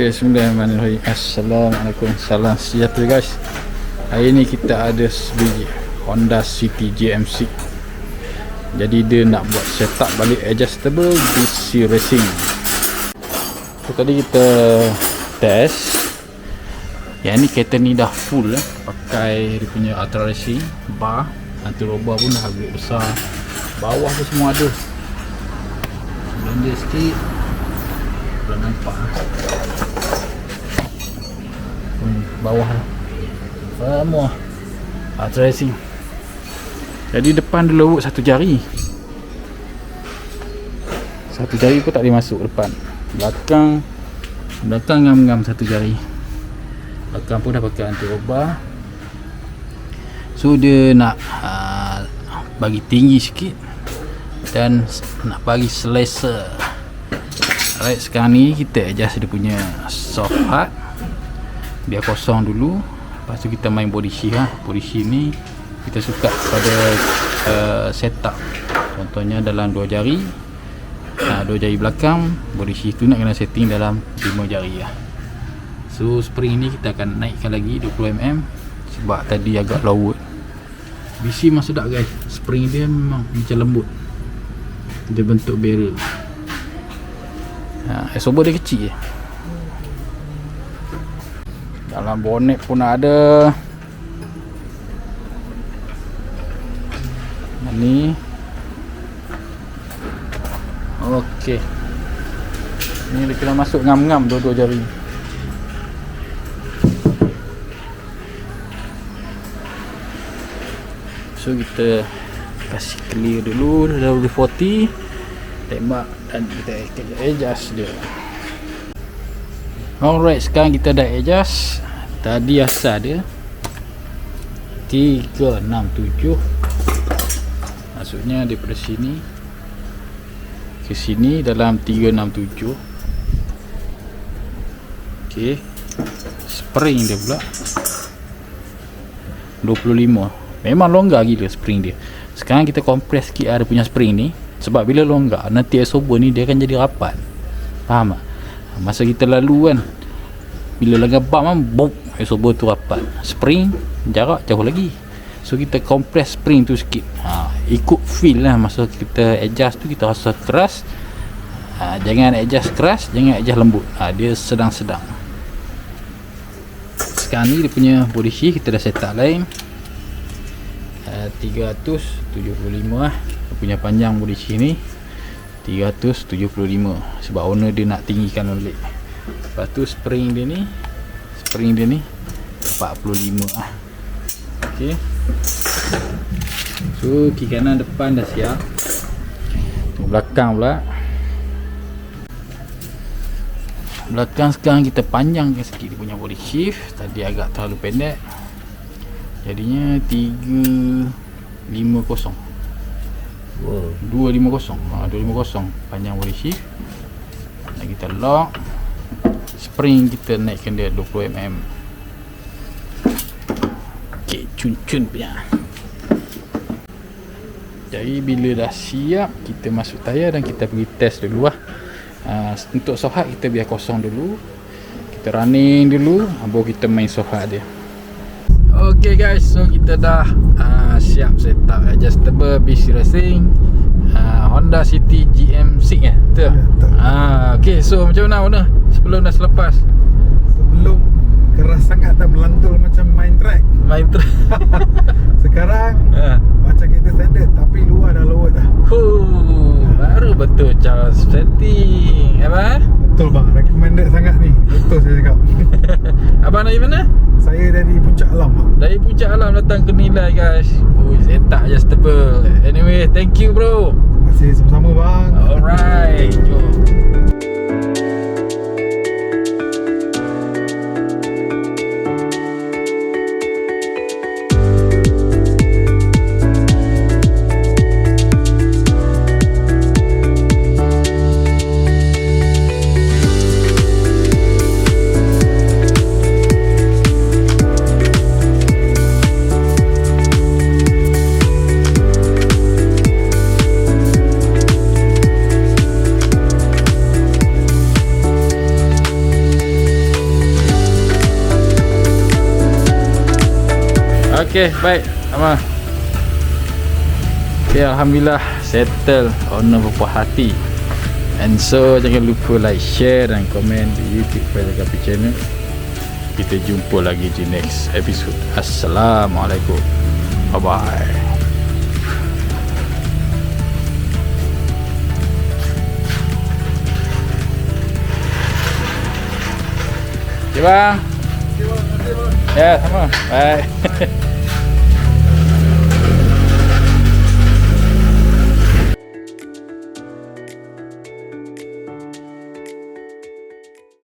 Okey, bismillahirrahmanirrahim. Assalamualaikum, salam sejahtera guys. Hari ni kita ada sebiji Honda City GMC. Jadi dia nak buat setup balik adjustable DC racing. So, tadi kita test. Yang ni kereta ni dah full pakai dia punya Ultra Racing bar, anti roba pun dah agak besar. Bawah pun semua ada. Blender sikit. Belum nampak bawah semua Ultra Racing. Jadi depan dia lorot satu jari pun tak boleh masuk depan. Belakang ngam-ngam satu jari. Belakang pun dah pakai anti roba. So dia nak bagi tinggi sikit dan nak bagi selesa. Alright, sekarang ni kita adjust dia punya soft hard. Biar kosong dulu. Lepas tu kita main body shift Body shift ni kita suka pada setup. Contohnya dalam 2 jari. 2 jari belakang. Body shift tu nak kena setting dalam 5 jari lah. So spring ni kita akan naikkan lagi 20mm. Sebab tadi agak lowot. BC memang sedap guys. Spring dia memang macam lembut. Dia bentuk barrel. Sobo dia kecil je. Dalam bonet pun ada. Ni. Okey. Ni dia kena masuk ngam-ngam dua-dua jari. So kita kasih clear dulu W40. Tembak dan kita adjust dia. Alright, sekarang kita dah adjust. Tadi asal dia 367. Maksudnya daripada sini ke sini dalam 367. Okey. Spring dia pula 25. Memang longgar gila spring dia. Sekarang kita compress sikit ada punya spring ni. Sebab bila longgar, nanti isober ni dia akan jadi rapat. Faham tak? Masa kita lalu kan, bila langgar bump kan, boom, isober tu rapat. Spring, jarak jauh lagi. So kita compress spring tu sikit. Ikut feel lah. Masa kita adjust tu kita rasa keras. Jangan adjust keras, jangan adjust lembut. Dia sedang-sedang. Sekarang ni dia punya body shift kita dah set up lain. 375 lah. Dia punya panjang body shift ni 375. Sebab owner dia nak tinggikan balik. Lepas tu spring dia ni 45 lah. Ok. So kiri kanan depan dah siap. Belakang pula. Belakang sekarang kita panjangkan sikit dia punya body shift. Tadi agak terlalu pendek. Jadinya 350. 250 panjang body shift. Dan kita lock. Spring kita naikkan dia 20mm. Ok, cun-cun punya. Jadi bila dah siap, kita masuk tayar dan kita pergi test dulu lah. Untuk soft hard kita biar kosong dulu. Kita running dulu, baru kita main soft hard dia. Ok guys, so kita dah siap setup adjustable BC Racing Honda City GMC kan? Betul? Ok, so macam mana sebelum dan selepas? Sebelum keras sangat dan melantul macam main track. Sekarang macam kita standard tapi luar dah lowot dah. Baru betul Charles setting. Apa? Betul bang, recommended sangat ni. Betul saya cakap. Abang dari mana? Saya dari Puncak Alam bang. Dari Puncak Alam datang ke Nilai guys. Setup adjustable. Anyway, thank you bro. Terima kasih sama-sama bang. Alright, jom. Okey, baik. Sama. Okay, Alhamdulillah settle. Owner berpuas hati. And so jangan lupa like, share dan komen di YouTube Faizal Kafi channel. Kita jumpa lagi di next episode. Assalamualaikum. Bye bye. Okay bang. Ya sama. Bye.